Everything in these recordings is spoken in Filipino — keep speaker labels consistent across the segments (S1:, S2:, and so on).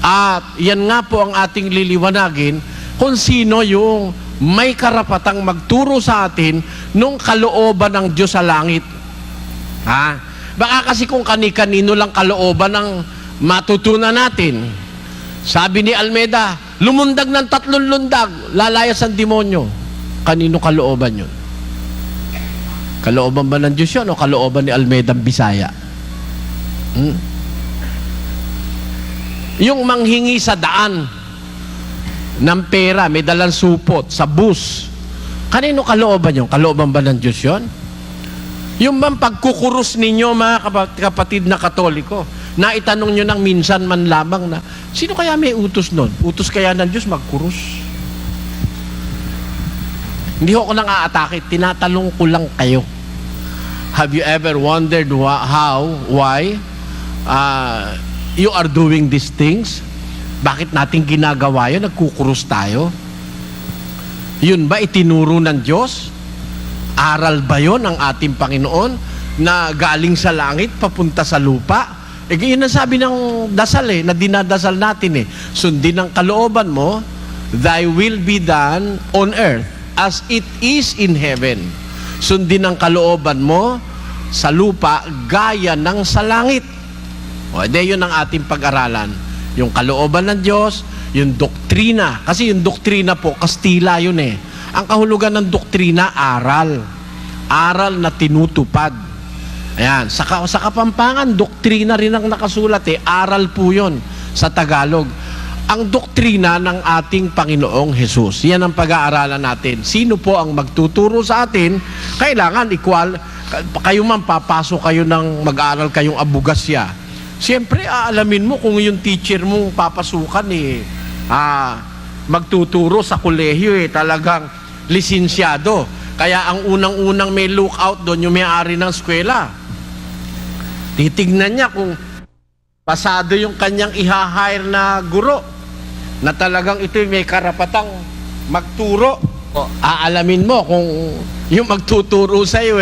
S1: At yan nga po ang ating liliwanagin kung sino yung may karapatang magturo sa atin nung kalooban ng Diyos sa langit. Baka kasi kung kani-kanino lang kalooban ng matutunan natin. Sabi ni Almeida, lumundag ng 3 lundag, lalayas ang demonyo. Kanino kalooban yun? Kalooban ba ng Diyos yun o kalooban ni Almeida Bisaya? Yung manghingi sa daan ng pera, may dalang supot sa bus, kanino kalooban yun? Kalooban ba ng Diyos yun? Yung bang pagkukurus ninyo, mga kapatid na Katoliko, na itanong nyo ng minsan man lamang na, sino kaya may utos nun? Utos kaya ng Diyos magkurus? Hindi ko nang aatake, tinatanong ko lang kayo. Have you ever wondered why you are doing these things? Bakit natin ginagawa yun? Nagkukurus tayo? Yun ba itinuro ng Diyos? Aral ba yun ang ating Panginoon na galing sa langit papunta sa lupa? Yun ang sabi ng dasal na dinadasal natin Sundin ang kalooban mo, thy will be done on earth as it is in heaven. Sundin ang kalooban mo sa lupa gaya ng sa langit. Yun ang ating pag-aralan. Yung kalooban ng Diyos, yung doktrina. Kasi yung doktrina po, Kastila yun Ang kahulugan ng doktrina, aral. Aral na tinutupad. Ayan. Sa Kapampangan, doktrina rin ang nakasulat Aral po yun sa Tagalog. Ang doktrina ng ating Panginoong Jesus. Yan ang pag-aaralan natin. Sino po ang magtuturo sa atin? Kailangan equal. Kayo man, papasok kayo ng mag-aaral kayong abugasya. Siyempre, aalamin mo kung yung teacher mong papasukan magtuturo sa kolehiyo talagang lisensyado. Kaya ang unang-unang may lookout doon, yung may-ari ng eskwela. Titignan niya kung pasado yung kanyang i-hire na guro na talagang ito may karapatang magturo. Aalamin mo kung yung magtuturo sa iyo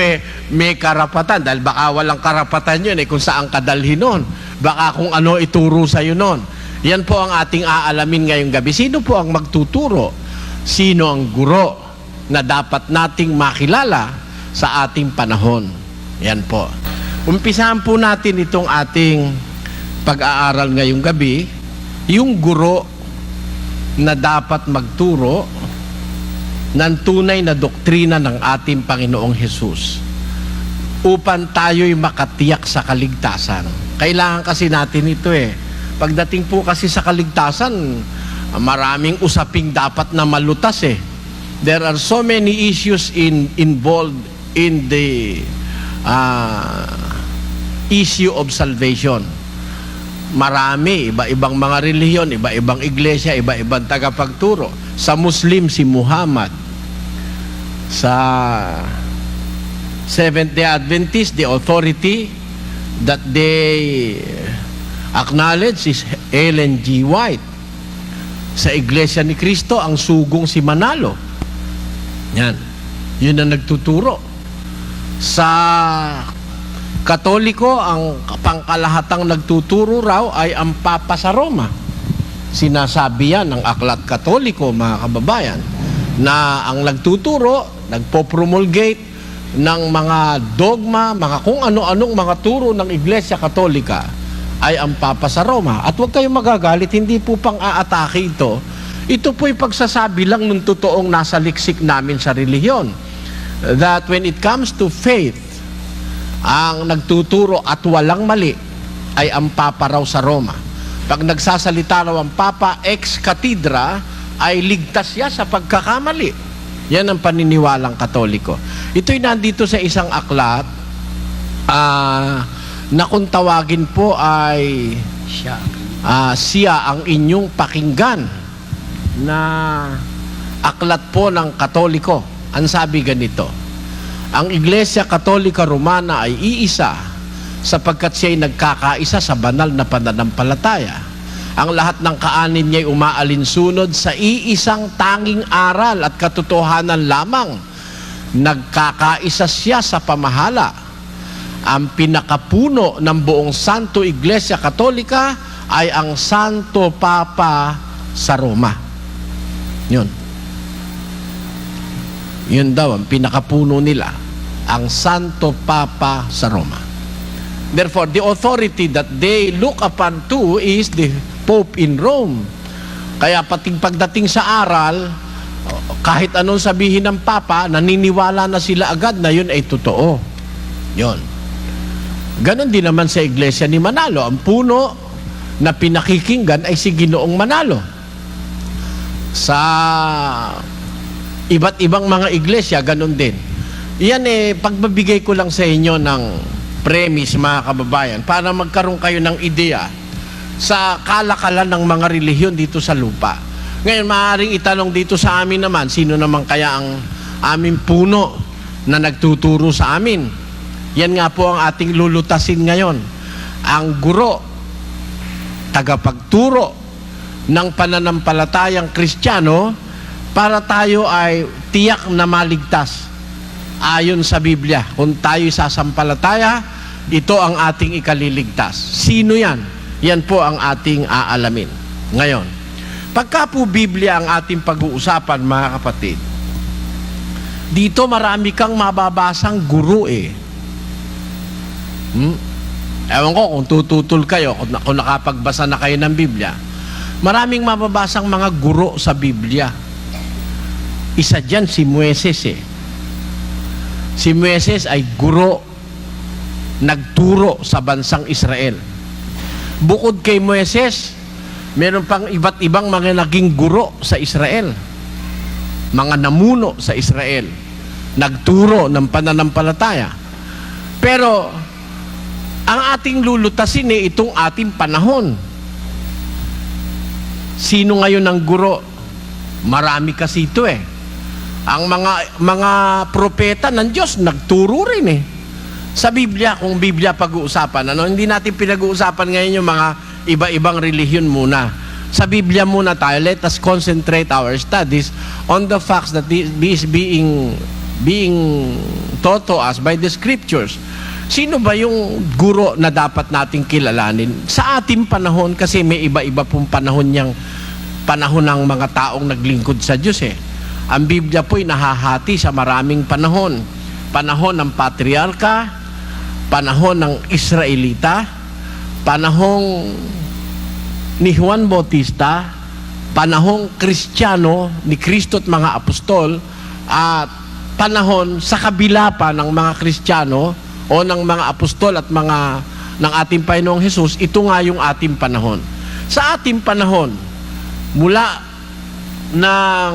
S1: may karapatan, dahil baka walang karapatan yun kung saan kadalhin nun. Baka kung ano ituro sa iyo nun. Yan po ang ating aalamin ngayong gabi. Sino po ang magtuturo? Sino ang guro na dapat nating makilala sa ating panahon? Yan po. Umpisahan po natin itong ating pag-aaral ngayong gabi, yung guro na dapat magturo ng tunay na doktrina ng ating Panginoong Hesus upang tayo'y makatiyak sa kaligtasan. Kailangan kasi natin ito Pagdating po kasi sa kaligtasan, maraming usaping dapat na malutas There are so many issues involved in the issue of salvation. Marami, iba-ibang mga relihiyon, iba-ibang iglesia, iba-ibang tagapagturo. Sa Muslim, si Muhammad. Sa Seventh-day Adventist, the authority that they acknowledge is Ellen G. White. Sa Iglesia ni Cristo, ang sugong si Manalo. Yan. Yun ang nagtuturo. Sa Katoliko, ang pangkalahatang nagtuturo raw ay ang Papa sa Roma. Sinasabi yan ng Aklat Katoliko, mga kababayan, na ang nagtuturo, nagpo-promulgate ng mga dogma, mga kung ano-anong mga turo ng Iglesia Katolika ay ang Papa sa Roma. At huwag kayong magagalit, hindi po pang-aatake ito. Ito po'y pagsasabi lang ng totoong nasa liksik namin sa relihiyon. That when it comes to faith, ang nagtuturo at walang mali ay ang Papa raw sa Roma. Pag nagsasalita raw ang Papa ex cathedra, ay ligtas siya sa pagkakamali. Yan ang paniniwalang Katoliko. Ito'y nandito sa isang aklat na kung tawagin po ay siya ang inyong pakinggan na aklat po ng Katoliko. Ang sabi ganito: ang Iglesia Katolika Romana ay iisa sapagkat siya'y nagkakaisa sa banal na pananampalataya. Ang lahat ng kaanin niya'y umaalinsunod sa iisang tanging aral at katotohanan lamang. Nagkakaisa siya sa pamahala. Ang pinakapuno ng buong Santo Iglesia Katolika ay ang Santo Papa sa Roma. Yun. Yun daw ang pinakapuno nila, ang Santo Papa sa Roma. Therefore, the authority that they look upon to is the Pope in Rome. Kaya pagdating sa aral, kahit anong sabihin ng Papa, naniniwala na sila agad na yun ay totoo. Yun. Ganon din naman sa Iglesia ni Manalo. Ang puno na pinakikinggan ay si Ginoong Manalo. Sa iba't ibang mga iglesia, ganon din. Yan pagbabigay ko lang sa inyo ng premise, mga kababayan, para magkaroon kayo ng ideya sa kalakalan ng mga relihiyon dito sa lupa. Ngayon, maaaring itanong dito sa amin naman, sino naman kaya ang aming puno na nagtuturo sa amin? Yan nga po ang ating lulutasin ngayon. Ang guro, tagapagturo ng pananampalatayang Kristiyano para tayo ay tiyak na maligtas ayon sa Biblia. Kung tayo sasampalataya, ito ang ating ikaliligtas. Sino yan? Yan po ang ating aalamin. Ngayon, pagka po Biblia ang ating pag-uusapan, mga kapatid, dito marami kang mababasang guro Ewan ko kung tututol kayo, kung nakapagbasa na kayo ng Biblia, maraming mababasang mga guro sa Biblia. Isa dyan si Moises Si Moises ay guro, nagturo sa bansang Israel. Bukod kay Moises, meron pang iba't ibang mga naging guro sa Israel. Mga namuno sa Israel. Nagturo ng pananampalataya. Pero, ang ating lulutasin itong ating panahon. Sino ngayon ang guro? Marami kasi ito Ang mga propeta ng Diyos, nagturo rin Sa Biblia, kung Biblia pag-uusapan, hindi natin pinag-uusapan ngayon yung mga iba-ibang relihiyon muna. Sa Biblia muna tayo, let us concentrate our studies on the facts that this being taught to us by the Scriptures. Sino ba yung guro na dapat nating kilalanin? Sa ating panahon, kasi may iba-iba pong panahon ng mga taong naglingkod sa Diyos Ang Biblia po'y nahahati sa maraming panahon. Panahon ng patriarka, panahon ng Israelita, panahong ni Juan Bautista, panahong Kristiyano ni Kristo at mga apostol, at panahon sa kabila pa ng mga Kristiyano o ng mga apostol at ng ating Panginoong Hesus. Ito nga yung ating panahon. Sa ating panahon, mula ng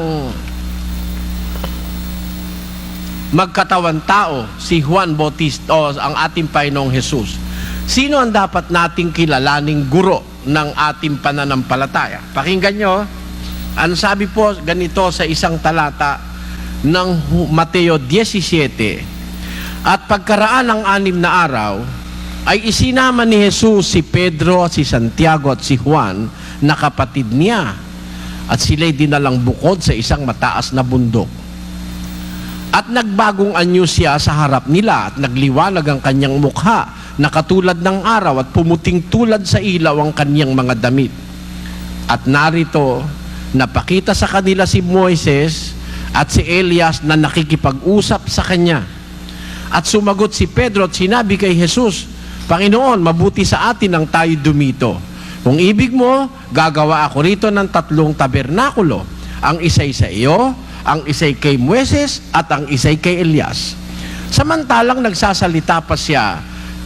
S1: magkatawan tao, si Juan Bautista o ang ating Panginoong Hesus, sino ang dapat nating kilalaning guro ng ating pananampalataya? Pakinggan nyo, ano sabi po ganito sa isang talata ng Mateo 17, at pagkaraan ng 6 na araw, ay isinama ni Jesus si Pedro, si Santiago at si Juan na kapatid niya, at sila'y dinalang bukod sa isang mataas na bundok. At nagbagong anyo siya sa harap nila, at nagliwanag ang kanyang mukha na katulad ng araw, at pumuting tulad sa ilaw ang kanyang mga damit. At narito, napakita sa kanila si Moises at si Elias na nakikipag-usap sa kanya. At sumagot si Pedro at sinabi kay Jesus, Panginoon, mabuti sa atin ang tayo dumito. Kung ibig mo, gagawa ako rito ng 3 tabernakulo. Ang isa'y sa iyo, ang isa'y kay Moises, at ang isa'y kay Elias. Samantalang nagsasalita pa siya,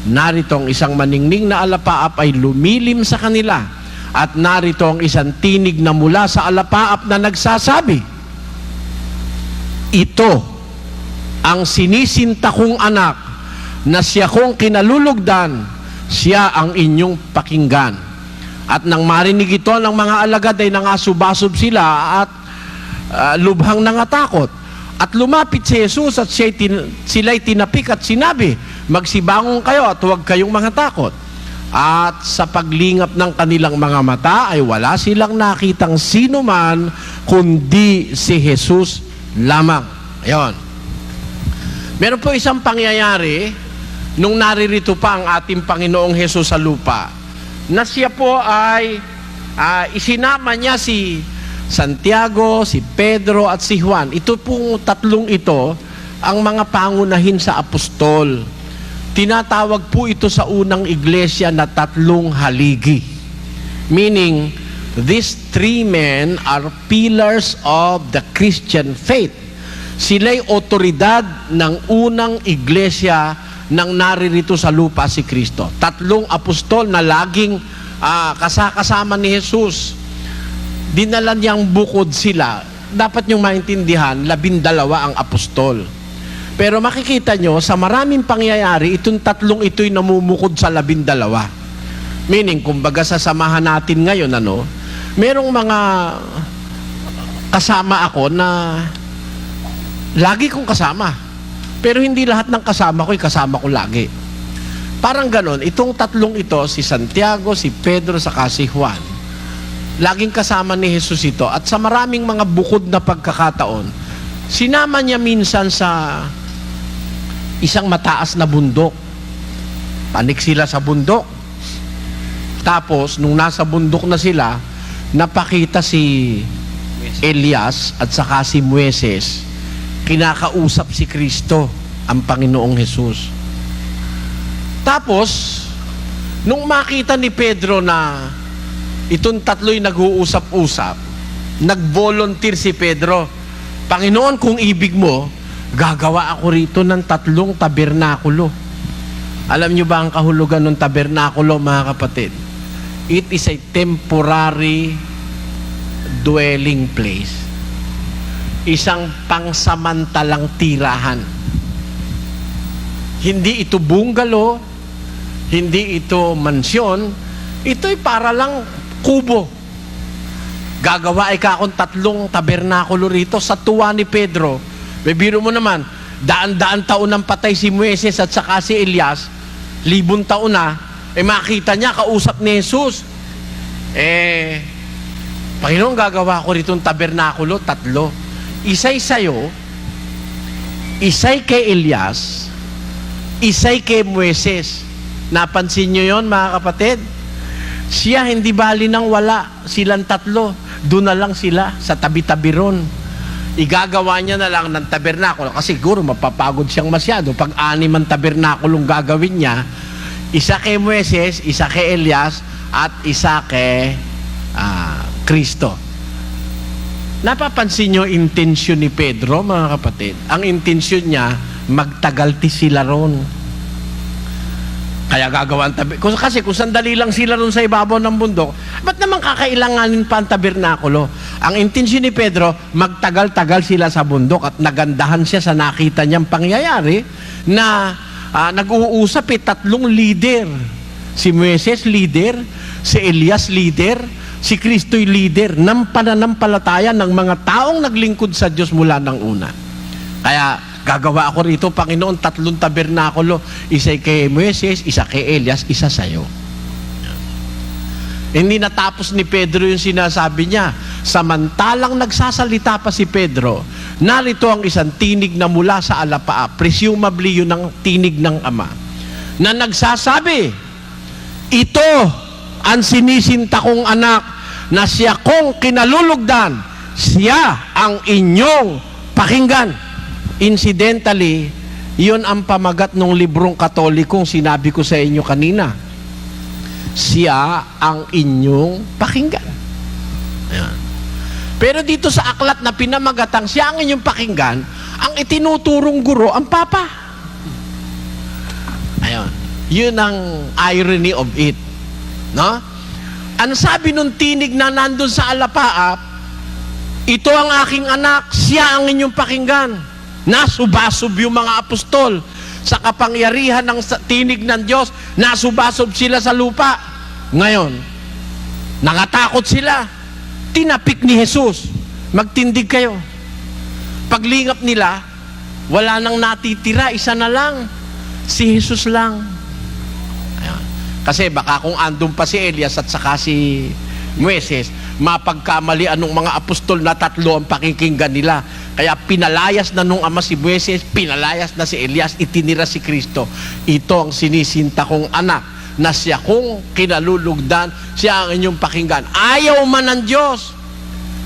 S1: narito ang isang maningning na alapaap ay lumilim sa kanila, at narito ang isang tinig na mula sa alapaap na nagsasabi, ito ang sinisinta kong anak, na siya kong kinalulugdan, siya ang inyong pakinggan. At nang marinig ito ng mga alagad ay nangasubasub sila at lubhang nangatakot. At lumapit si Jesus at sila'y tinapik at sinabi, magsibangon kayo at huwag kayong mga takot. At sa paglingap ng kanilang mga mata ay wala silang nakitang sino man kundi si Jesus lamang. Ayon. Meron po isang pangyayari nung naririto pa ang ating Panginoong Jesus sa lupa. na siya po ay isinama niya si Santiago, si Pedro at si Juan. Ito pong tatlong ito ang mga pangunahin sa apostol. Tinatawag po ito sa unang iglesia na tatlong haligi. Meaning, these three men are pillars of the Christian faith. Sila'y otoridad ng unang iglesia nang naririto sa lupa si Kristo. Tatlong apostol na laging kasama ni Jesus. Dinala niyang bukod sila. Dapat niyong maintindihan, 12 ang apostol. Pero makikita nyo, sa maraming pangyayari, itong tatlong ito'y namumukod sa 12. Meaning, kumbaga sasamahan natin ngayon, merong mga kasama ako na lagi kong kasama. Pero hindi lahat ng kasama ko lagi. Parang ganon, itong tatlong ito, si Santiago, si Pedro, saka si Juan, laging kasama ni Jesus ito. At sa maraming mga bukod na pagkakataon, sinama niya minsan sa isang mataas na bundok. Panik sila sa bundok. Tapos, nung nasa bundok na sila, napakita si Elias at saka si Moises. Kinakausap si Kristo, ang Panginoong Jesus. Tapos, nung makita ni Pedro na itong tatlo'y nag-uusap-usap, nag-volunteer si Pedro, Panginoon, kung ibig mo, gagawa ako rito ng 3 tabernakulo. Alam nyo ba ang kahulugan ng tabernakulo, mga kapatid? It is a temporary dwelling place. Isang pangsamantalang tirahan. Hindi ito bungalow, hindi ito mansyon, ito'y para lang kubo. Gagawa ay kakong 3 tabernakulo rito sa tuwa ni Pedro. May biro mo naman, daan-daan taon nang patay si Moises at saka si Elias, 1,000 taon na, makita niya, kausap ni Jesus. Panginoon, gagawa ko rito ng tabernakulo, 3. Isa'y sa'yo, isa'y kay Elias, isa'y kay Moises. Napansin nyo yon, mga kapatid? Siya hindi bali nang wala, silang 3. Doon na lang sila, sa tabi-tabi ron. Igagawa niya na lang ng tabernakulo kasi siguro mapapagod siyang masyado. Pag 6 ang tabernakulong gagawin niya, isa kay Moises, isa kay Elias, at isa kay Kristo. Napapansin nyo intensyon ni Pedro, mga kapatid? Ang intensyon niya, magtagalti sila ron. Kaya gagawa ang kasi kung sandali lang sila ron sa ibabaw ng bundok, ba't naman kakailanganin pa ang tabernakulo? Ang intensyon ni Pedro, magtagal-tagal sila sa bundok at nagandahan siya sa nakita niyang pangyayari na nag-uusap 3 leader. Si Moises leader, si Elias leader, si Kristo'y leader ng pananampalataya ng mga taong naglingkod sa Diyos mula ng una. Kaya gagawa ako rito, Panginoon, 3 tabernakulo. Isa kay Moises, isa kay Elias, isa sa'yo. Hindi natapos ni Pedro yung sinasabi niya. Samantalang nagsasalita pa si Pedro, narito ang isang tinig na mula sa alapaa. Presumably yun ang tinig ng Ama. Na nagsasabi, ito ang sinisinta kong anak na siya kong kinalulugdan. Siya ang inyong pakinggan. Incidentally, yun ang pamagat ng librong Katolikong sinabi ko sa inyo kanina. Siya ang inyong pakinggan. Ayan. Pero dito sa aklat na pinamagatang siya ang inyong pakinggan, ang itinuturong guro, ang Papa. Ayan. Yun ang irony of it. No? Ang sabi nung tinig na nandun sa alapaap, ito ang aking anak, siya ang inyong pakinggan. Nasubasob yung mga apostol sa kapangyarihan ng tinig ng Diyos, nasubasob sila sa lupa. Ngayon, nangatakot sila. Tinapik ni Jesus, magtindig kayo. Paglingap nila, wala nang natitira, isa na lang. Si Jesus lang. Ayan. Kasi baka kung andun pa si Elias at saka si Moises, mapagkamali anong mga apostol na 3 ang pakikinggan nila. Kaya pinalayas na nung Ama si Moises, pinalayas na si Elias, itinira si Kristo. Ito ang sinisinta kong anak na siya kung kinalulugdan, siya ang inyong pakinggan. Ayaw man ng Diyos.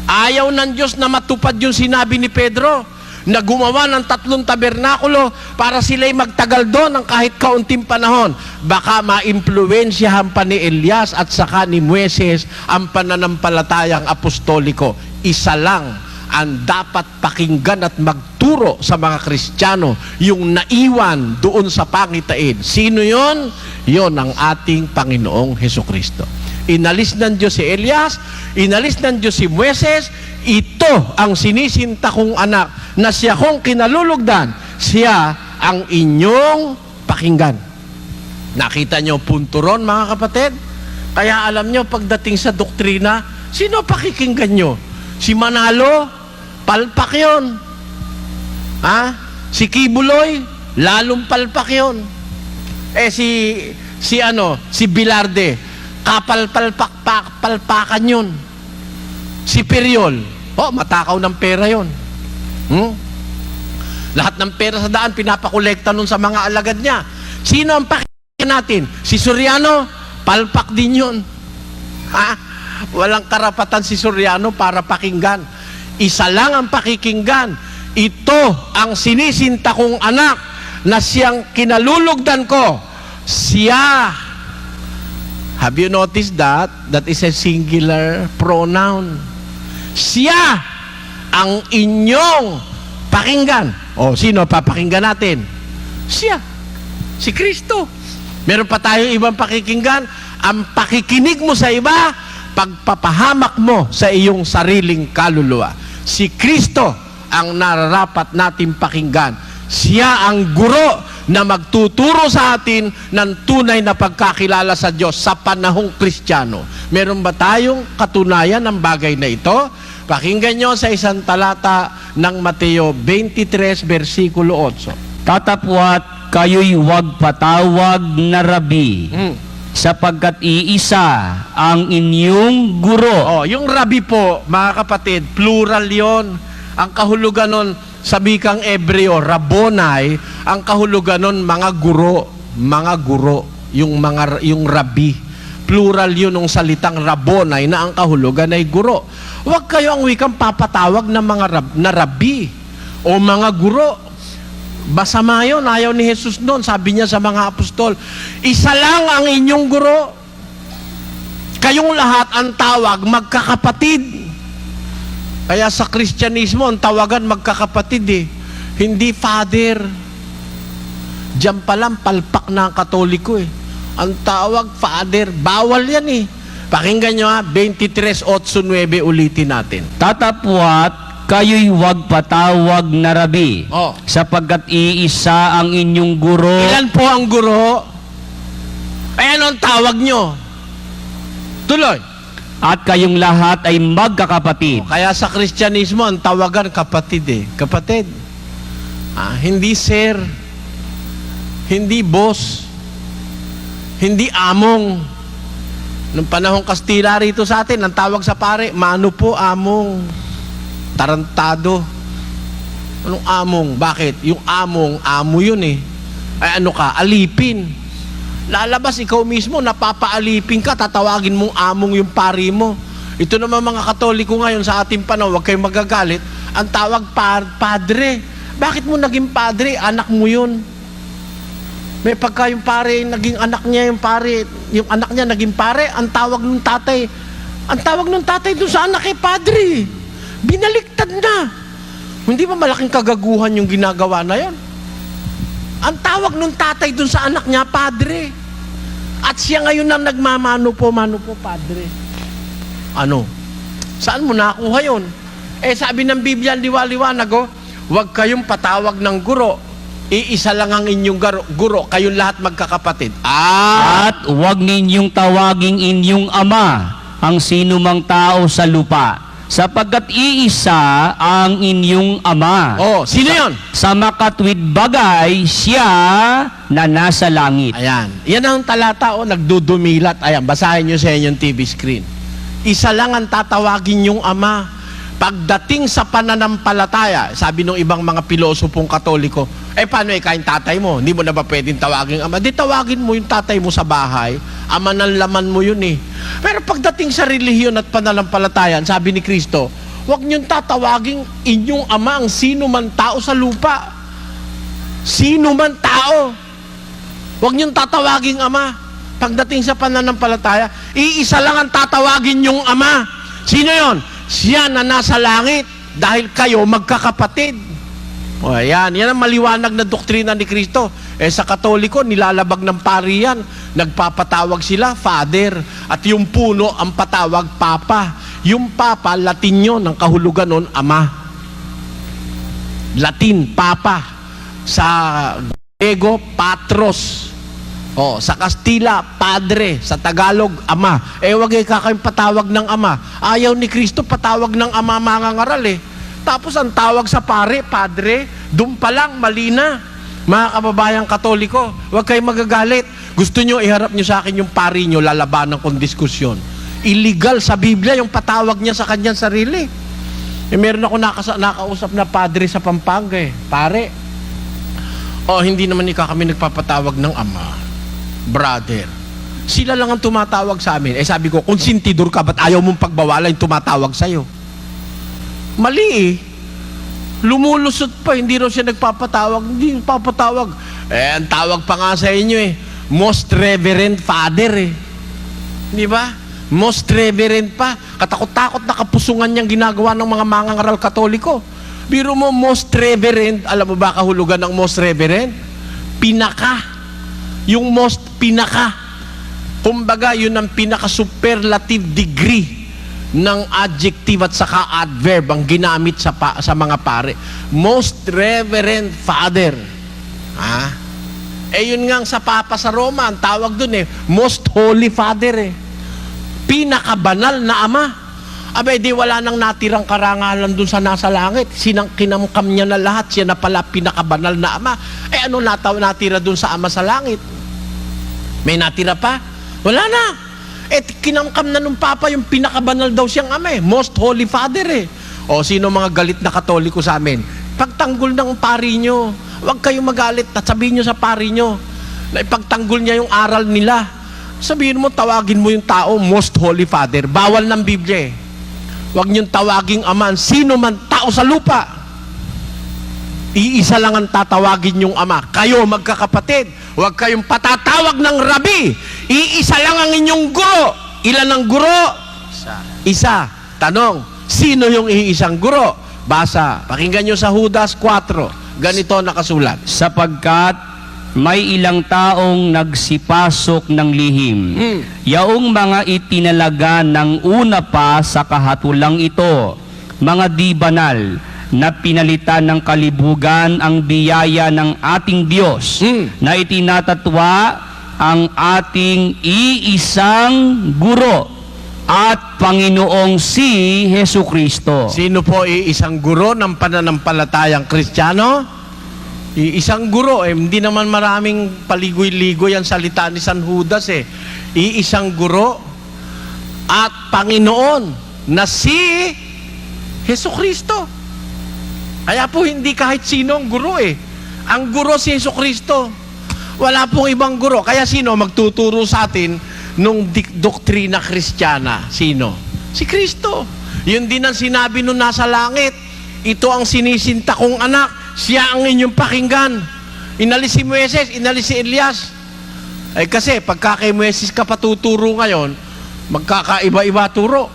S1: Ayaw ng Diyos na matupad yung sinabi ni Pedro na gumawa ng 3 tabernakulo para sila'y magtagal doon ng kahit kaunting panahon. Baka maimpluwensyahan pa ni Elias at saka ni Moises ang pananampalatayang apostoliko. Isa lang ang dapat pakinggan at magturo sa mga Kristiyano, yung naiwan doon sa pangitain. Sino yon? Yon ang ating Panginoong Hesukristo. Inalis ng Diyos si Elias, inalis ng Diyos si Moises. Ito ang sinisinta kong anak na siya kong kinalulugdan, siya ang inyong pakinggan. Nakita nyo punto ron, mga kapatid? Kaya alam nyo, pagdating sa doktrina, sino pakikinggan nyo? Si Manalo? Palpak yun. Ha? Si Kibuloy? Lalong palpak yun. Si Bilarde, palpakan yun. Si Periol, matakaw ng pera yun. Lahat ng pera sa daan, pinapakolekta nun sa mga alagad niya. Sino ang pakinggan natin? Si Soriano, palpak din yun. Ha? Walang karapatan si Soriano para pakinggan. Isa lang ang pakikinggan. Ito ang sinisinta kong anak na siyang kinalulugdan ko. Siya. Have you noticed that? That is a singular pronoun. Siya ang inyong pakinggan. O, sino papakinggan natin? Siya. Si Kristo. Meron pa tayong ibang pakikinggan. Ang pakikinig mo sa iba, pagpapahamak mo sa iyong sariling kaluluwa. Si Kristo ang nararapat natin pakinggan. Siya ang guro na magtuturo sa atin ng tunay na pagkakilala sa Diyos sa panahong Kristiyano. Meron ba tayong katunayan ng bagay na ito? Pakinggan nyo sa isang talata ng Mateo 23, versikulo 8.
S2: Tatapwat kayo'y huwag patawag na rabi, sapagkat iisa ang inyong guro.
S1: Yung rabi po, mga kapatid, plural yon. Ang kahulugan nun sa bikang Ebreo, Rabboni, ang kahulugan nun mga guro, yung rabi. Plural yun ng salitang Rabboni na ang kahulugan ay guro. Huwag kayo ang wikang papatawag ng na rabi o mga guro. Basama yun, ayaw ni Jesus noon. Sabi niya sa mga apostol, isa lang ang inyong guro. Kayong lahat ang tawag magkakapatid. Kaya sa Kristyanismo, ang tawagan magkakapatid Hindi father. Diyan pa lang, palpak na ang Katoliko Ang tawag, father. Bawal yan Pakinggan nyo 23:8-9 ulitin natin.
S2: Tatapwat kayo'y huwag patawag na rabi, sapagkat iisa ang inyong guro.
S1: Ilan po ang guro? Ay ano ang tawag nyo? Tuloy.
S2: At kayong lahat ay magkakapatid.
S1: Kaya sa Kristyanismo, ang tawagan kapatid Kapatid. Hindi sir. Hindi boss. Hindi among. Nung panahong Kastila rito sa atin, ang tawag sa pare, mano po among. Tarantado. Anong among? Bakit? Yung among, amo yun Ay ano ka? Alipin. Lalabas ikaw mismo, napapaalipin ka, tatawagin mong among yung pari mo. Ito naman mga Katoliko ngayon sa ating panahon, huwag kayong magagalit. Ang tawag padre. Bakit mo naging padre? Anak mo yun. May pagka yung pare, naging anak niya yung pare, yung anak niya naging pare, ang tawag ng tatay. Ang tawag ng tatay doon sa anak padre. Binaliktad na. Hindi ba malaking kagaguhan yung ginagawa na yon? Ang tawag ng tatay dun sa anak niya, padre. At siya ngayon ang nagmamano po, padre. Ano? Saan mo nakuha yun? Sabi ng Biblia, liwa-liwanag huwag kayong patawag ng guro. Iisa lang ang inyong guro, kayong lahat magkakapatid.
S2: At huwag ninyong tawaging inyong ama ang sinumang tao sa lupa, sapagkat iisa ang inyong ama.
S1: Sino yon?
S2: Sa makatwid bagay, siya na nasa langit.
S1: Ayan. Yan ang talata nagdudumilat. Ayan, basahin nyo sa inyong TV screen. Isa lang ang tatawagin yung ama. Pagdating sa pananampalataya, sabi ng ibang mga pilosopong Katoliko, Paano kain tatay mo? Hindi mo na ba pwedeng tawagin ama? Di tawagin mo yung tatay mo sa bahay, ama ng laman mo yun eh. Pero pagdating sa relihiyon at pananampalatayaan, sabi ni Kristo, huwag niyong tatawagin inyong ama ang sino man tao sa lupa. Sino man tao. Huwag niyong tatawagin ama. Pagdating sa pananampalataya, iisa lang ang tatawagin yung ama. Sino yon? Siya na nasa langit dahil kayo magkakapatid. O, yan ang maliwanag na doktrina ni Kristo. Sa Katoliko, nilalabag ng pari yan. Nagpapatawag sila, Father. At yung puno, ang patawag, Papa. Yung Papa, Latin yun, ang kahulugan nun, Ama. Latin, Papa. Sa Griego, Patros. Sa Kastila, Padre. Sa Tagalog, Ama. Wag kayong patawag ng Ama. Ayaw ni Kristo patawag ng Ama mangangaral Tapos ang tawag sa pare, Padre, doon pa lang, mali na. Mga kababayang Katoliko, huwag kayong magagalit. Gusto nyo, iharap nyo sa akin yung pari nyo, lalabanan kong diskusyon. Illegal sa Biblia yung patawag niya sa kanyang sarili. Meron ako nakausap na padre sa Pampanga Pare, hindi naman kami nagpapatawag ng ama. Brother, sila lang ang tumatawag sa amin. Sabi ko, kung sintidor ka, ba't ayaw mong pagbawalan yung tumatawag sa'yo? Mali Lumulusot pa, hindi raw siya nagpapatawag. Hindi nagpapatawag. Ang tawag pa nga sa inyo Most Reverend Father Di ba? Most Reverend pa. Katakot-takot na kapusungan niyang ginagawa ng mga mangangaral Katoliko. Biro mo, Most Reverend, alam mo ba kahulugan ng Most Reverend? Pinaka. Yung most pinaka. Kumbaga, yun ang pinaka-superlative degree ng adjective at saka adverb ang ginamit sa mga pare. Most Reverend Father. Yun nga sa Papa sa Roma, ang tawag dun Most Holy Father Pinakabanal na Ama. Di wala nang natirang karangalan dun sa nasa langit. Kinamkam niya na lahat. Siya na pala pinakabanal na Ama. Ano natira dun sa Ama sa langit? May natira pa? Wala na. Kinamkam na nung Papa yung pinakabanal daw siyang Ama Most Holy Father sino mga galit na Katoliko sa amin? Pagtanggol ng pari nyo. Huwag kayong magalit at sabihin nyo sa pari nyo na ipagtanggol niya yung aral nila. Sabihin mo, tawagin mo yung tao Most Holy Father. Bawal ng Biblia Huwag nyo tawaging Ama sino man tao sa lupa. Iisa lang ang tatawagin yung Ama. Kayo magkakapatid. Huwag kayong patatawag ng Rabi. Iisa lang ang inyong guro. Ilan ang guro? Isa. Tanong, sino yung iisang guro? Basa. Pakinggan nyo sa Judas 4. Ganito nakasulat.
S2: Sapagkat may ilang taong nagsipasok ng lihim. Yaong mga itinalaga ng una pa sa kahatulang ito, mga di banal, na pinalitan ng kalibugan ang biyaya ng ating Diyos, na itinatatwa ang ating iisang guro at Panginoong si Hesu Kristo.
S1: Sino po iisang guro ng pananampalatayang Kristiyano? Iisang guro. Hindi naman maraming paligoy-ligoy ang salita ni San Judas Iisang guro at Panginoon na si Hesu Kristo. Kaya po hindi kahit sino ang guro Ang guro si Hesu Kristo. Wala pong ibang guro. Kaya sino magtuturo sa atin nung doktrina Kristiyana? Sino? Si Kristo. Yun din ang sinabi nung nasa langit. Ito ang sinisinta kong anak. Siya ang inyong pakinggan. Inalis si Moises, inalis si Elias. Kasi pagka kay Moises ka patuturo ngayon, magkakaiba-iba turo.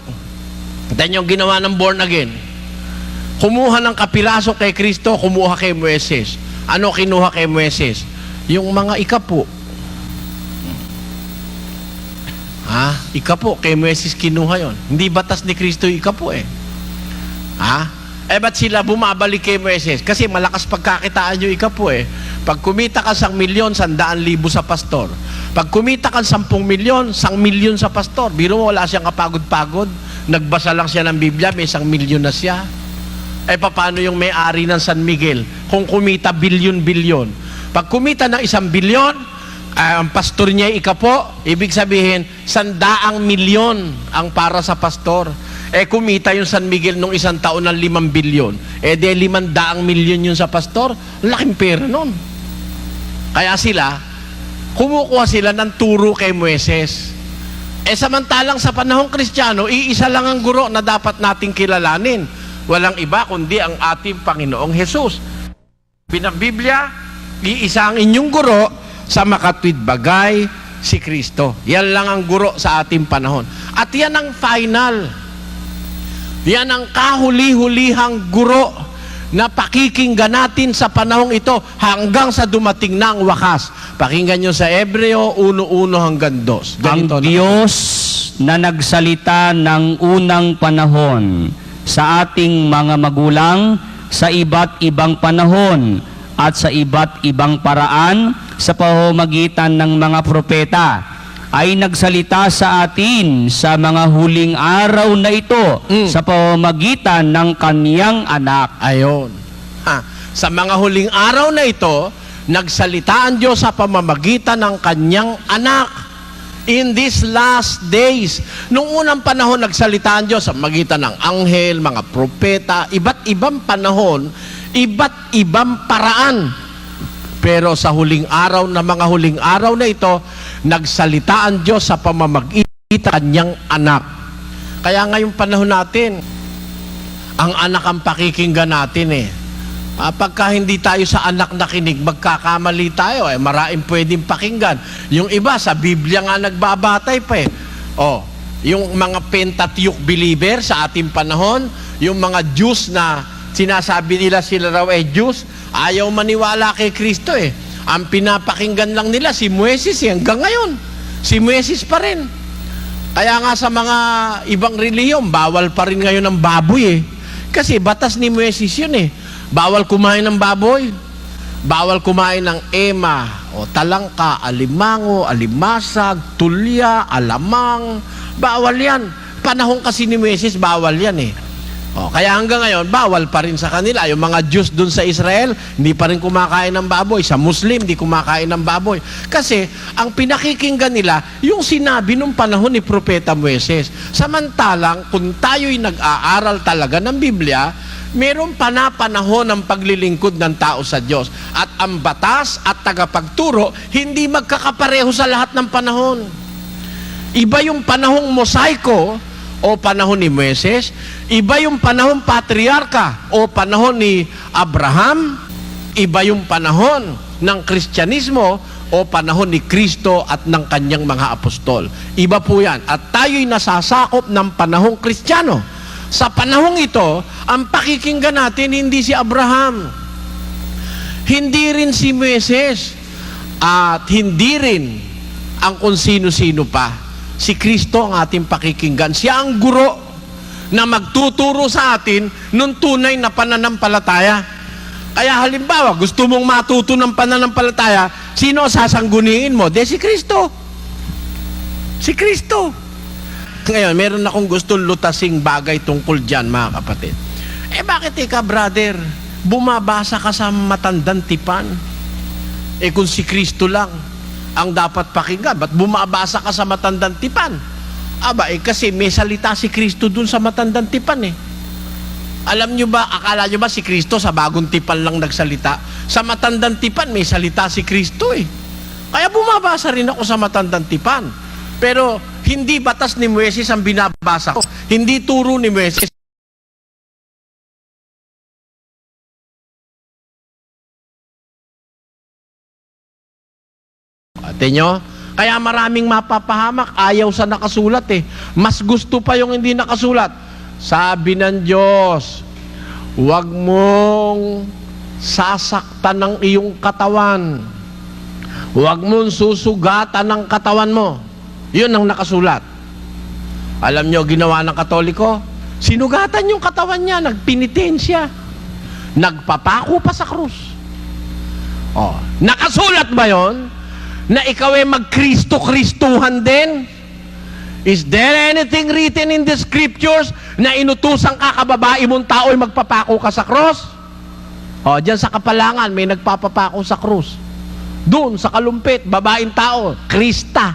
S1: Then yung ginawa ng born again, kumuha ng kapiraso kay Kristo, kumuha kay Moises. Ano kinuha kay Moises? Yung mga ikapo. Ikapo, kay Moises kinuha yon. Hindi batas ni Kristo yung ikapo ba't sila bumabalik kay Moises? Kasi malakas pagkakitaan yung ikapo Pag kumita ka 1,000,000, 100,000 sa pastor. Pag kumita ka 10,000,000, 1,000,000 sa pastor. Biro mo, wala siyang kapagod-pagod. Nagbasa lang siya ng Biblia, may 1,000,000 na siya. Paano yung may-ari ng San Miguel? Kung kumita bilyon-bilyon. Pag kumita ng 1,000,000,000, ang pastor niya ikapo, ibig sabihin, 100,000,000 ang para sa pastor. Kumita yung San Miguel nung isang taon ng 5 bilyon. De 500 milyon yun sa pastor. Laking pera nun. Kaya sila, kumukuha sila ng turo kay Moises. Samantalang sa panahong Kristiyano, iisa lang ang guro na dapat nating kilalanin. Walang iba kundi ang ating Panginoong Hesus. Biblia, iisa ang inyong guro sa makatwid bagay, si Kristo. Yan lang ang guro sa ating panahon. At yan ang final. Yan ang kahuli-hulihang guro na pakikinggan natin sa panahong ito hanggang sa dumating na ang wakas. Pakinggan nyo sa Hebreo 1:1 hanggang 2.
S2: Ang Diyos na nagsalita ng unang panahon sa ating mga magulang sa iba't ibang panahon at sa iba't ibang paraan sa pamamagitan ng mga propeta ay nagsalita sa atin sa mga huling araw na ito sa pamamagitan ng kaniyang anak.
S1: Ayon. Sa mga huling araw na ito, nagsalita ang Diyos sa pamamagitan ng kanyang anak. In these last days, nung unang panahon, nagsalita ang Diyos sa pamamagitan ng anghel, mga propeta, iba't ibang panahon, iba't ibang paraan. Pero sa huling araw na mga huling araw na ito, nagsalita ang Diyos sa pamamagitan ng kanyang anak. Kaya ngayong panahon natin, ang anak ang pakikinggan natin pagka hindi tayo sa anak nakinig, magkakamali tayo. Maraming pwedeng pakinggan. Yung iba, sa Biblia nga nagbabatay pa yung mga Pentateuch believer sa ating panahon, yung mga Jews na sinasabi nila sila raw Jews, ayaw maniwala kay Kristo Ang pinapakinggan lang nila si Moises hanggang ngayon. Si Moises pa rin. Kaya nga sa mga ibang relihiyon, bawal pa rin ngayon ang baboy Kasi batas ni Moises yun Bawal kumain ng baboy. Bawal kumain ng ema o talangka, alimango, alimasag, tulya, alamang. Bawal yan. Panahon kasi ni Moises, bawal yan kaya hanggang ngayon, bawal pa rin sa kanila. Yung mga Jews dun sa Israel, hindi pa rin kumakain ng baboy. Sa Muslim, hindi kumakain ng baboy. Kasi, ang pinakikinggan nila, yung sinabi nung panahon ni Propeta Moises. Samantalang, kung tayo'y nag-aaral talaga ng Biblia, meron panahon ng paglilingkod ng tao sa Diyos. At ang batas at tagapagturo, hindi magkakapareho sa lahat ng panahon. Iba yung panahong mosaiko, o panahon ni Moises, iba yung panahon patriarka o panahon ni Abraham, iba yung panahon ng Kristyanismo o panahon ni Kristo at ng kanyang mga apostol. Iba po yan. At tayo'y nasasakop ng panahong Kristiyano. Sa panahong ito, ang pakikinggan natin hindi si Abraham, hindi rin si Moises, at hindi rin ang kung sino-sino pa. Si Kristo ang ating pakikinggan. Siya ang guro na magtuturo sa atin nung tunay na pananampalataya. Kaya halimbawa, gusto mong matuto ng pananampalataya, sino sasangguniin mo? Si Kristo. Si Kristo. Ngayon, meron akong gustong lutasing bagay tungkol dyan, mga kapatid. Bakit brother, bumabasa ka sa matandang tipan? Kung si Kristo lang ang dapat pakinggan, ba't bumabasa ka sa matandang tipan? Kasi may salita si Kristo dun sa matandang tipan Alam nyo ba, akala nyo ba si Kristo sa bagong tipan lang nagsalita? Sa matandang tipan, may salita si Kristo Kaya bumabasa rin ako sa matandang tipan. Pero, hindi batas ni Moises ang binabasa ko. Hindi turo ni Moises. Nyo? Kaya maraming mapapahamak, ayaw sa nakasulat Mas gusto pa yung hindi nakasulat. Sabi ng Diyos, huwag mong sasaktan ng iyong katawan. Huwag mong susugatan ng katawan mo. Yun ang nakasulat. Alam nyo, ginawa ng Katoliko? Sinugatan yung katawan niya, nagpinitensya. Nagpapako pa sa krus. Nakasulat ba yon? Na ikaw ay mag-Kristo-Kristuhan din? Is there anything written in the scriptures na inutusang kakababae mong tao ay magpapako ka sa cross? Diyan sa Kapalangan, may nagpapapako sa cross. Doon, sa Kalumpit, babaeng tao, Krista.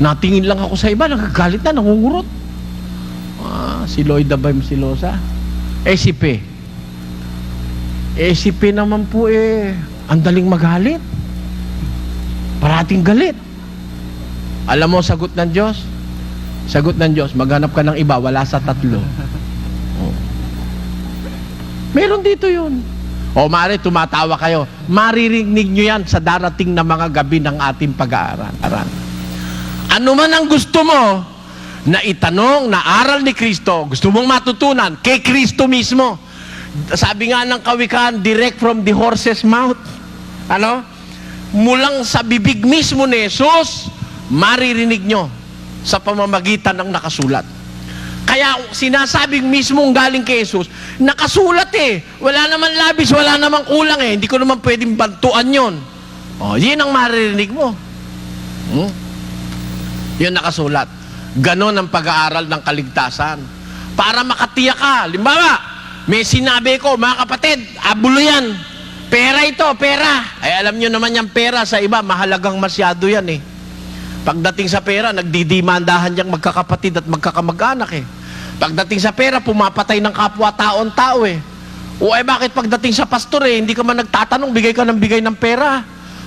S1: Natingin lang ako sa iba, nagagalit na, nangungurot. Si Lloyd Abay Silosa. Si P. Si P naman po ang daling magalit. Parating galit. Alam mo, sagot ng Diyos? Sagot ng Diyos, maghanap ka ng iba, wala sa tatlo. Meron dito yun. Mari, tumatawa kayo. Maririnig nyo yan sa darating na mga gabi ng ating pag-aaral. Ano man ang gusto mo na itanong, na aral ni Kristo, gusto mong matutunan, kay Kristo mismo. Sabi nga ng kawikaan, direct from the horse's mouth. Mulang sa bibig mismo ni Jesus, maririnig nyo sa pamamagitan ng nakasulat. Kaya sinasabing mismong galing kay Jesus, nakasulat Wala naman labis, wala naman kulang Hindi ko naman pwedeng bantuan yon. Yun ang maririnig mo. Yun nakasulat. Ganon ang pag-aaral ng kaligtasan. Para makatiyak ka. Limbawa, may sinabi ko, mga kapatid, abulo yan. Pera ito, pera. Alam nyo naman yung pera sa iba, mahalagang masyado yan Pagdating sa pera, nagdidimandahan niyang magkakapatid at magkakamag-anak Pagdating sa pera, pumapatay ng kapwa-taon-tao bakit pagdating sa pastor hindi ka man nagtatanong, bigay ka ng bigay ng pera.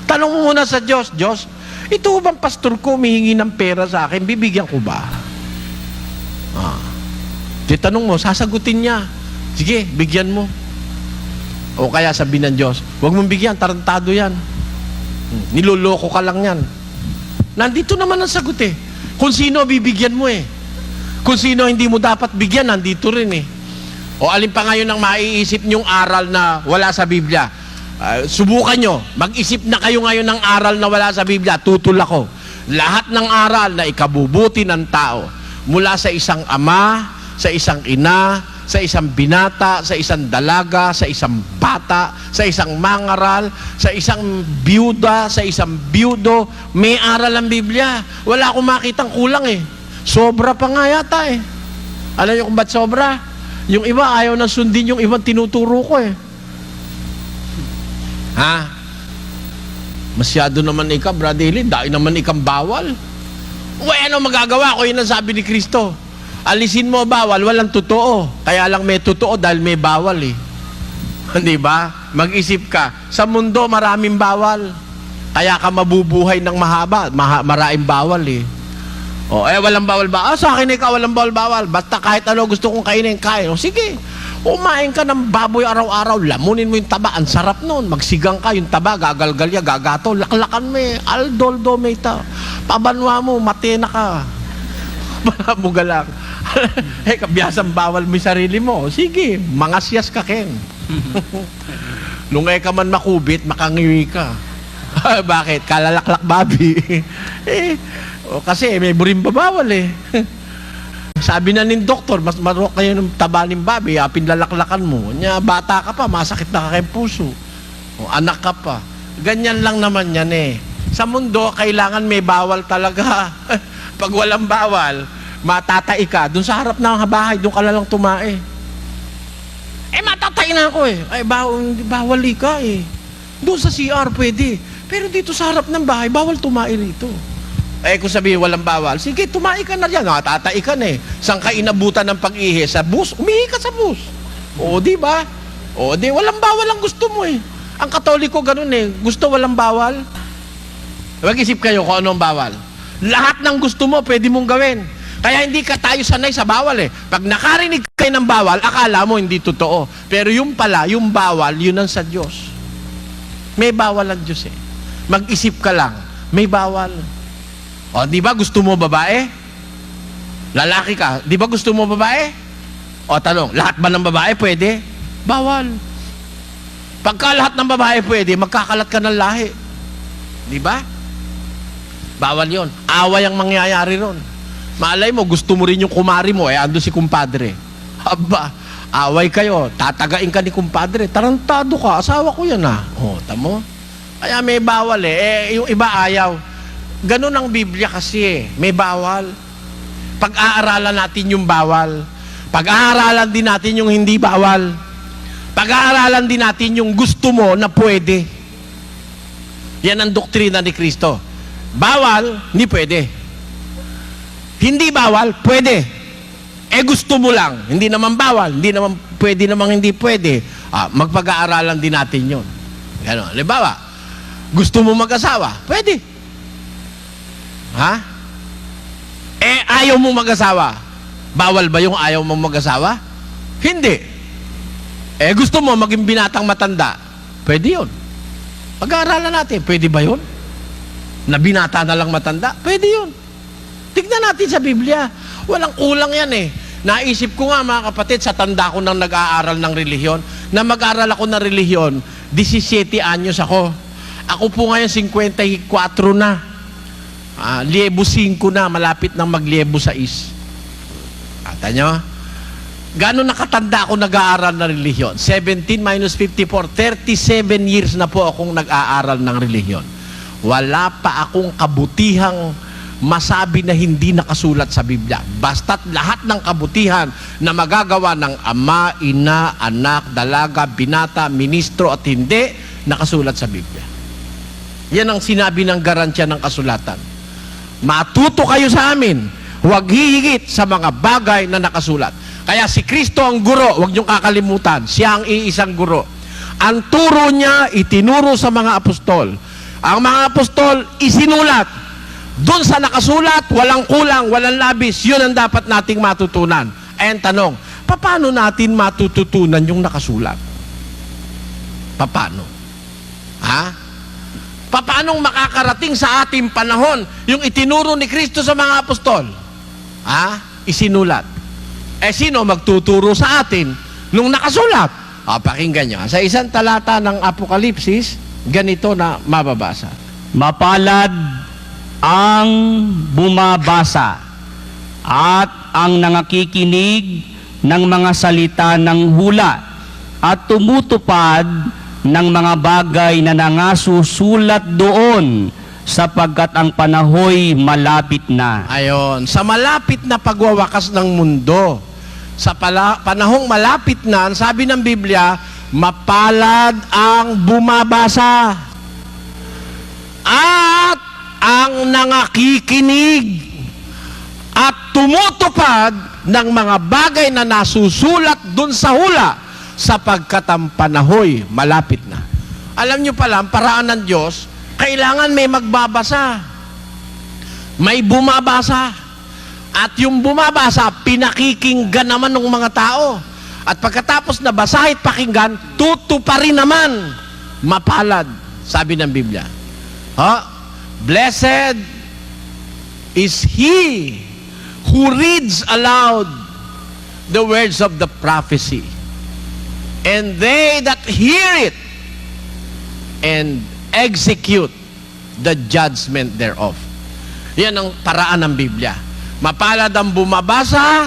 S1: Tanong mo muna sa Diyos, Diyos, ito bang pastor ko humihingi ng pera sa akin, bibigyan ko ba? Tanong mo, sasagutin niya. Sige, bigyan mo. O kaya sabihin ng Diyos, huwag mong bigyan, tarantado yan. Niloloko ka lang yan. Nandito naman ang sagot Kung sino bibigyan mo Kung sino hindi mo dapat bigyan, nandito rin O alin pa ngayon ang maiisip nyong aral na wala sa Biblia? Subukan nyo, mag-isip na kayo ngayon ng aral na wala sa Biblia, tutol ako. Lahat ng aral na ikabubuti ng tao, mula sa isang ama, sa isang ina, sa isang binata, sa isang dalaga, sa isang bata, sa isang mangaral, sa isang biyuda, sa isang biyudo, may aral ang Biblia. Wala akong makitang kulang Sobra pa nga yata Alam niyo kung ba't sobra? Yung iba ayaw na sundin yung ibang tinuturo ko Masyado naman Brother Eli, dahil naman bawal. Ano magagawa ko? Yun ang sabi ni Kristo. Alisin mo bawal, walang totoo. Kaya lang may totoo dahil may bawal Di ba? Mag-isip ka. Sa mundo, maraming bawal. Kaya ka mabubuhay ng mahaba. Maraming bawal walang bawal ba? Sa akin ikaw, walang bawal. Basta kahit ano gusto kong kainin, kain. Sige. Kumain ka ng baboy araw-araw. Lamunin mo yung taba. Ang sarap nun. Magsigang ka yung taba. Gagalgalya, gagato. Laklakan mo Aldoldo may pabanwa mo. Matena ka. Banamugalak. Kabiyasang bawal mo yung sarili mo. Sige, mangasyas ka ken. Nung ka man makubit, makangiwi ka. Bakit? Kalalaklak babi. Kasi may buring babawal Sabi na ng doktor, mas marok kayo ng taba ng babi, pinlalaklakan mo. Bata ka pa, masakit na ka kayong puso. Anak ka pa. Ganyan lang naman yan Sa mundo, kailangan may bawal talaga. Pag walang bawal, matatai ka, dun sa harap ng bahay, dun ka lang tumae. Matatay na ako bawal ka Doon sa CR pwede. Pero dito sa harap ng bahay, bawal tumae rito. Kung sabihin walang bawal, sige, tumae ka na dyan. Tatai ka Saan ka inabutan ng pag-ihi? Sa bus? Umihi ka sa bus. Di ba? Walang bawal ang gusto mo Ang Katoliko ganun Gusto walang bawal. Mag-isip kayo kung ano ang bawal. Lahat ng gusto mo, pwede mong gawin. Kaya hindi ka tayo sanay sa bawal Pag nakarinig kayo ng bawal, akala mo hindi totoo. Pero yung pala, yung bawal, yun ang sa Diyos. May bawal ang Diyos Mag-isip ka lang, may bawal. Di ba gusto mo babae? Lalaki ka, di ba gusto mo babae? Tanong, lahat ba ng babae pwede? Bawal. Pagka lahat ng babae pwede, magkakalat ka ng lahi. Di ba? Bawal yon. Away ang mangyayari ron. Malay mo, gusto mo rin yung kumari mo, ando si kumpadre. Away kayo, tatagain ka ni kumpadre. Tarantado ka, asawa ko yan tamo? Kaya may bawal yung iba ayaw. Ganun ang Biblia kasi may bawal. Pag-aaralan natin yung bawal. Pag-aaralan din natin yung hindi bawal. Pag-aaralan din natin yung gusto mo na pwede. Yan ang doktrina ni Kristo. Bawal, hindi pwede. Hindi bawal, pwede. Gusto mo lang, hindi naman bawal, hindi naman pwede namang hindi pwede. Magpag-aaralan din natin yon. Gano'n. Halimbawa, gusto mo mag-asawa, pwede. Ha? Ayaw mo mag-asawa. Bawal ba yung ayaw mong mag-asawa? Hindi. Gusto mo maging binatang matanda, pwede yun. Pag-aaralan natin, pwede ba yun? Na binata na lang matanda? Pwede yun. Tignan natin sa Biblia. Walang kulang yan eh. Naisip ko nga mga kapatid, sa tanda ko nang nag-aaral ng relihiyon, na mag-aaral ako ng relihiyon, 17 anyos ako. Ako po ngayon 54 na. Liebo 5 na, malapit nang magliebo 6. Kata nyo? Gano'n nakatanda ako nag-aaral ng relihiyon? 17 minus 54, 37 years na po akong nag-aaral ng relihiyon. Wala pa akong kabutihang masabi na hindi nakasulat sa Biblia. Basta't lahat ng kabutihan na magagawa ng ama, ina, anak, dalaga, binata, ministro at hindi, nakasulat sa Biblia. Yan ang sinabi ng garansya ng kasulatan. Matuto kayo sa amin, huwag hihigit sa mga bagay na nakasulat. Kaya si Kristo ang guro, huwag niyong kakalimutan, siya ang iisang guro. Ang turo niya, itinuro sa mga apostol. Ang mga apostol, isinulat. Doon sa nakasulat, walang kulang, walang labis, yun ang dapat nating matutunan. Ang tanong, paano natin matututunan yung nakasulat? Paano? Ha? Paano makakarating sa ating panahon yung itinuro ni Kristo sa mga apostol? Isinulat. Sino magtuturo sa atin nung nakasulat? Pakinggan nyo. Sa isang talata ng Apokalipsis, ganito na mababasa.
S2: Mapalad ang bumabasa at ang nangakikinig ng mga salita ng hula at tumutupad ng mga bagay na nangasusulat doon sapagkat ang panahoy malapit na.
S1: Ayon, sa malapit na pagwawakas ng mundo, sa panahong malapit na, ang sabi ng Biblia, mapalad ang bumabasa at ang nangakikinig at tumutupad ng mga bagay na nasusulat dun sa hula sapagkat ang panahoy malapit na. Alam nyo pala, ang paraan ng Diyos, kailangan may magbabasa. May bumabasa. At yung bumabasa, pinakikinggan naman ng mga tao. At pagkatapos na basahit pakinggan, tutuparin naman. Mapalad, sabi ng Biblia. Blessed is he who reads aloud the words of the prophecy, and they that hear it and execute the judgment thereof. Yan ang paraan ng Biblia. Mapalad ang bumabasa,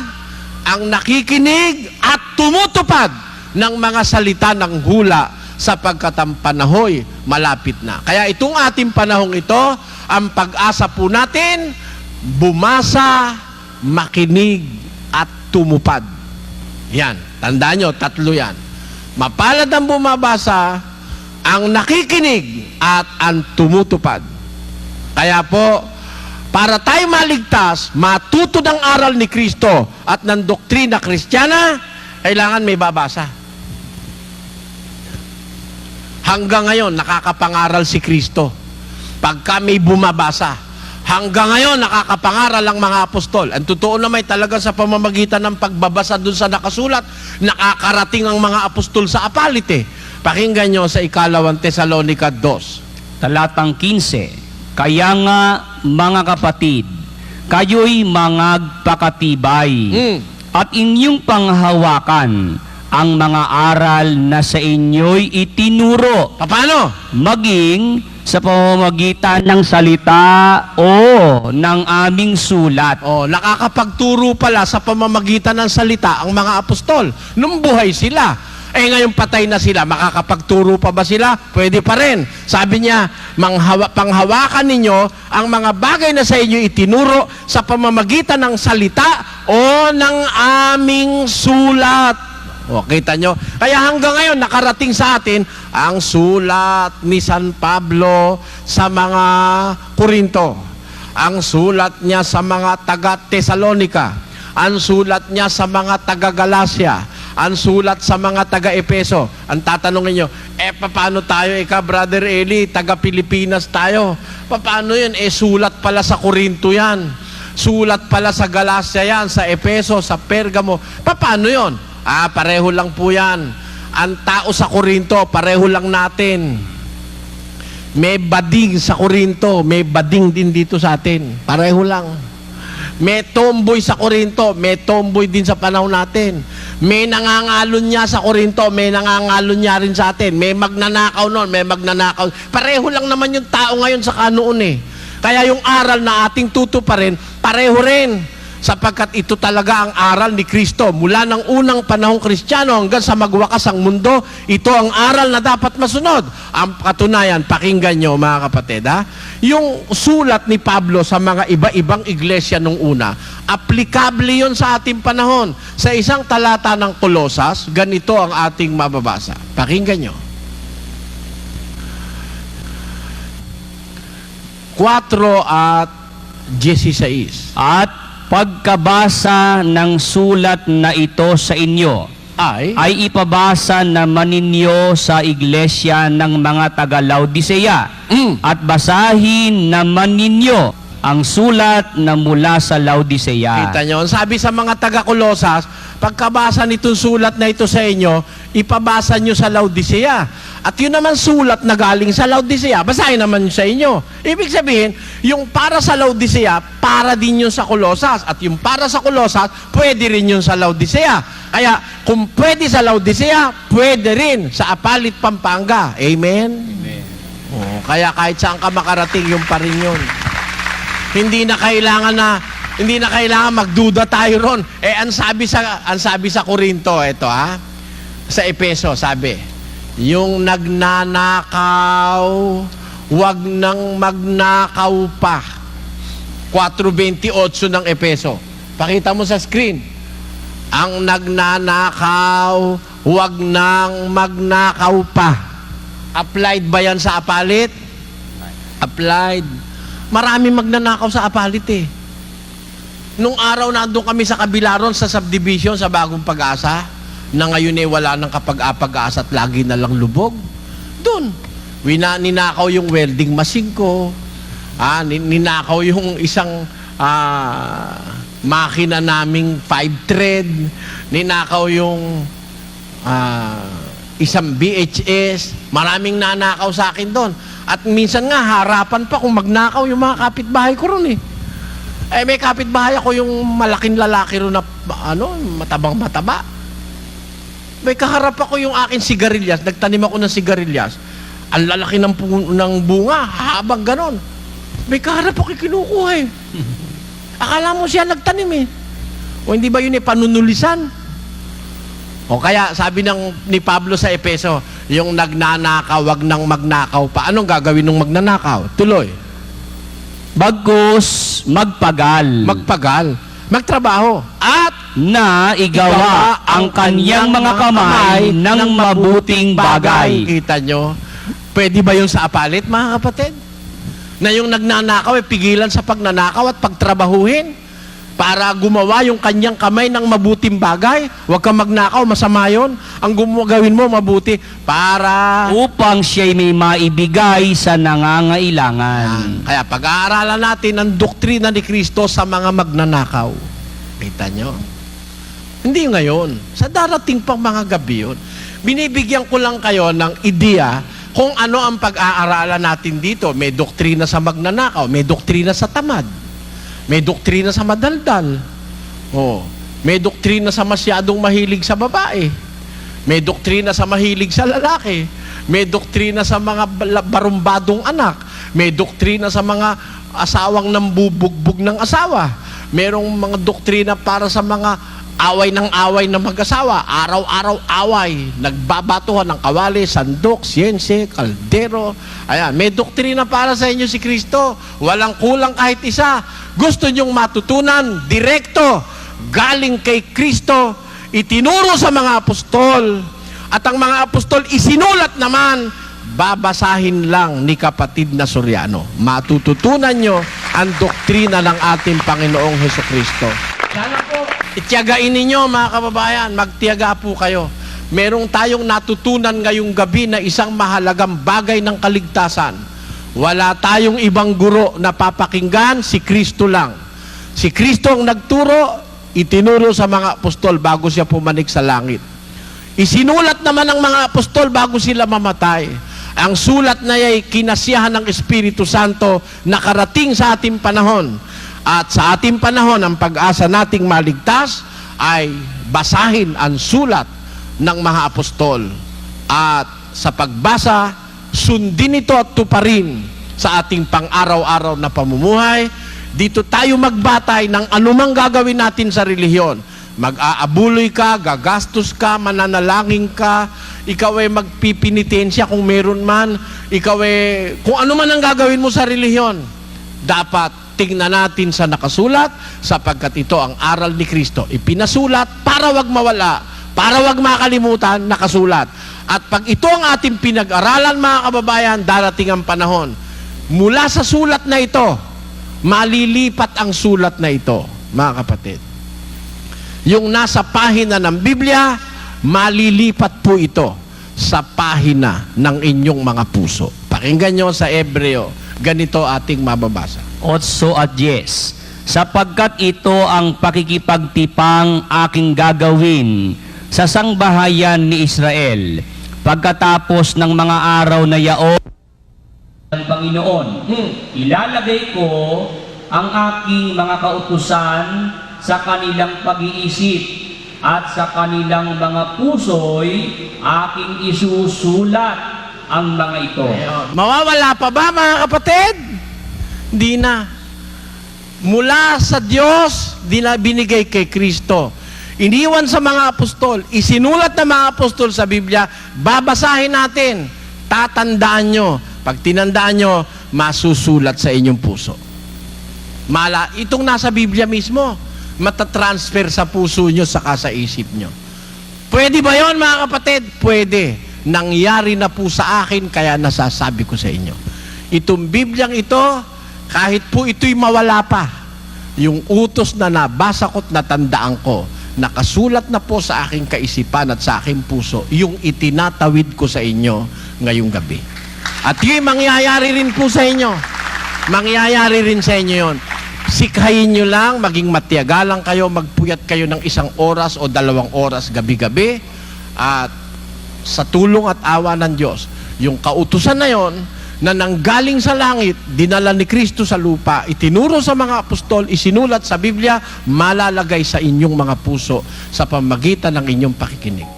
S1: ang nakikinig at tumutupad ng mga salita ng hula sapagkat ang panahoy malapit na. Kaya itong ating panahong ito, ang pag-asa po natin, bumasa, makinig, at tumupad. Yan. Tandaan nyo, 3 yan. Mapalad ang bumabasa, ang nakikinig, at ang tumutupad. Kaya po, para tayo maligtas, matuto ng aral ni Kristo at ng doktrina Kristiyana, kailangan may babasa. Hanggang ngayon, nakakapangaral si Kristo. Pagka may bumabasa, hanggang ngayon, nakakapangaral ang mga apostol. Ang totoo na may talaga sa pamamagitan ng pagbabasa dun sa nakasulat, nakakarating ang mga apostol sa apalite. Pakinggan nyo sa 2 Tesalonica 2.
S2: Talatang 15. Kaya nga, mga kapatid, kayo'y mangagpakatibay at inyong panghawakan ang mga aral na sa inyo'y itinuro.
S1: Paano?
S2: Maging sa pamamagitan ng salita o ng aming sulat.
S1: Nakakapagturo pala sa pamamagitan ng salita ang mga apostol. Nung buhay sila. Ngayon patay na sila, makakapagturo pa ba sila? Pwede pa rin. Sabi niya, panghawakan ninyo ang mga bagay na sa inyo itinuro sa pamamagitan ng salita o ng aming sulat. Kita nyo? Kaya hanggang ngayon, nakarating sa atin ang sulat ni San Pablo sa mga Korinto. ang sulat niya sa mga taga-Tesalonika, ang sulat niya sa mga taga-Galacia, ang sulat sa mga taga-Epeso. Ang tatanungin nyo, paano tayo, Brother Eli, taga-Pilipinas tayo? Paano yun? Sulat pala sa Corinto yan. Sulat pala sa Galacia yan, sa Epeso, sa Pergamo. Paano yun? Pareho lang po yan. Ang tao sa Corinto, pareho lang natin. May bading sa Corinto, may bading din dito sa atin. Pareho lang. May tomboy sa Corinto, may tomboy din sa panahon natin. May nangangalon niya sa Corinto, may nangangalon niya rin sa atin. May magnanakaw noon, may magnanakaw. Pareho lang naman yung tao ngayon sa kanoon eh. Kaya yung aral na ating tutuparin, pareho rin. Sapagkat ito talaga ang aral ni Kristo. Mula ng unang panahong Kristiyano hanggang sa magwakas ang mundo, ito ang aral na dapat masunod. Ang katunayan, pakinggan nyo mga kapatid, yung sulat ni Pablo sa mga iba-ibang iglesia nung una, aplikable yon sa ating panahon. Sa isang talata ng Kolosas, ganito ang ating mababasa. Pakinggan nyo. 4:16.
S2: At pagkabasa ng sulat na ito sa inyo, ay ipabasa naman ninyo sa iglesia ng mga taga-Laodicea. At basahin naman ninyo ang sulat na mula sa Laodicea.
S1: Kita nyo, sabi sa mga taga-Kolosas, pagkabasa nitong sulat na ito sa inyo, ipabasa nyo sa Laodicea. At yun naman sulat na galing sa Laodicea, basahin naman nyo sa inyo. Ibig sabihin, yung para sa Laodicea, para din yun sa Kolosas. At yung para sa Kolosas, pwede rin yun sa Laodicea. Kaya, kung pwede sa Laodicea, pwede rin sa Apalit, Pampanga. Amen? Amen. Kaya kahit saan ka makarating, yung pa rin yun. Hindi na kailangan magduda tayo ron. Ang sabi sa Corinto, ito sa Epeso, sabi, yung nagnanakaw, wag nang magnakaw pa. 4:28 ng Epeso. Pakita mo sa screen. Ang nagnanakaw, wag nang magnakaw pa. Applied ba yan sa Apalit? Applied. Marami magnanakaw sa Apalit eh. Nung araw nandun kami sa Kabilaron, sa subdivision, sa Bagong Pag-asa, na ngayon wala nang kapag-apag-asa at lagi na lang lubog. Doon, ninakaw yung welding machine ko, ninakaw yung isang makina naming 5-thread, ninakaw yung isang VHS, maraming nanakaw sa akin doon. At minsan nga, harapan pa kung magnakaw yung mga kapitbahay ko ron eh. May kapitbahay ako yung malaking lalaki ron na, matabang-mataba. May kaharap ako yung akin sigarilyas, nagtanim ako ng sigarilyas. Ang lalaki ng bunga, habang ganon. May kaharap ako kinukuha eh. Akala mo siya nagtanim eh. O hindi ba yun panunulisan? O kaya sabi ni Pablo sa Epeso, yung nagnanakaw, wag nang magnakaw pa. Anong gagawin ng magnanakaw? Tuloy.
S2: Bagkus magpagal.
S1: Magtrabaho. At
S2: na igawa ang kanyang mga kamay ng mabuting bagay.
S1: Kita nyo? Pwede ba yun sa Apalit, mga kapatid? Na yung nagnanakaw, pigilan sa pagnanakaw at pagtrabahuhin para gumawa yung kanyang kamay ng mabuting bagay. Huwag kang magnakaw, masama yun. Ang gawin mo, mabuti para
S2: upang siya'y may maibigay sa nangangailangan.
S1: Kaya pag-aaralan natin ang doktrina ni Kristo sa mga magnanakaw. Kita nyo? Hindi ngayon. Sa darating pang mga gabi yun. Binibigyan ko lang kayo ng ideya kung ano ang pag-aaralan natin dito. May doktrina sa magnanakaw, may doktrina sa tamad, may doktrina sa madaldal, may doktrina sa masyadong mahilig sa babae, may doktrina sa mahilig sa lalaki, may doktrina sa mga barumbadong anak, may doktrina sa mga asawang nambubugbog ng asawa, merong mga doktrina para sa mga away ng mag-asawa, araw-araw away, nagbabatuhan ng kawali, sandok, siyense, kaldero. Ayan, may doktrina para sa inyo si Kristo. Walang kulang kahit isa. Gusto nyong matutunan, direkto, galing kay Kristo, itinuro sa mga apostol. At ang mga apostol isinulat naman, babasahin lang ni kapatid na Soriano. Matututunan nyo ang doktrina ng ating Panginoong Hesukristo. Sana po, itiyagain ninyo mga kababayan, magtiyaga po kayo. Merong tayong natutunan ngayong gabi na isang mahalagang bagay ng kaligtasan. Wala tayong ibang guro na papakinggan, si Kristo lang. Si Kristo ang nagturo, itinuro sa mga apostol bago siya pumanik sa langit. Isinulat naman ng mga apostol bago sila mamatay. Ang sulat na ay kinasiyahan ng Espiritu Santo na karating sa ating panahon. At sa ating panahon, ang pag-asa nating maligtas ay basahin ang sulat ng mga apostol. At sa pagbasa, sundin ito at tuparin sa ating pang-araw-araw na pamumuhay. Dito tayo magbatay ng anumang gagawin natin sa relihiyon. Mag-aabuloy ka, gagastos ka, mananalangin ka, ikaw ay magpipinitensya kung meron man, ikaw ay, kung ano man ang gagawin mo sa relihiyon, dapat tingnan natin sa nakasulat, sapagkat ito ang aral ni Kristo. Ipinasulat para wag mawala, para wag makalimutan, nakasulat. At pag ito ang ating pinag-aralan, mga kababayan, darating ang panahon. Mula sa sulat na ito, malilipat ang sulat na ito, mga kapatid. Yung nasa pahina ng Biblia, malilipat po ito sa pahina ng inyong mga puso. Pakinggan nyo sa Hebreo, ganito ating mababasa.
S2: 8 at 10. Sapagkat ito ang pakikipagtipang aking gagawin sa sangbahayan ni Israel, pagkatapos ng mga araw na yaon ng Panginoon. Ilalagay ko ang aking mga kautusan sa kanilang pag-iisip at sa kanilang mga puso'y aking isusulat ang mga ito.
S1: Mawawala pa ba, mga kapatid? Hindi na. Mula sa Diyos, binigay kay Kristo. Iniwan sa mga apostol, isinulat ng mga apostol sa Biblia, babasahin natin, tatandaan nyo. Pag tinandaan nyo, masusulat sa inyong puso. Itong nasa Biblia mismo, matatransfer sa puso nyo saka sa isip nyo. Pwede ba yon, mga kapatid? Pwede. Nangyari na po sa akin, kaya nasasabi ko sa inyo. Itong Bibliang ito, kahit po ito'y mawala pa, yung utos na nabasa ko't natandaan ko, nakasulat na po sa aking kaisipan at sa aking puso, yung itinatawid ko sa inyo ngayong gabi. At yung mangyayari rin po sa inyo. Mangyayari rin sa inyo yon. Sikhayin nyo lang, maging matiyaga lang kayo, magpuyat kayo ng 1 oras o 2 oras gabi-gabi. At sa tulong at awa ng Diyos, yung kautusan na yon, na nanggaling sa langit, dinala ni Kristo sa lupa, itinuro sa mga apostol, isinulat sa Biblia, malalagay sa inyong mga puso sa pamagitan ng inyong pakikinig.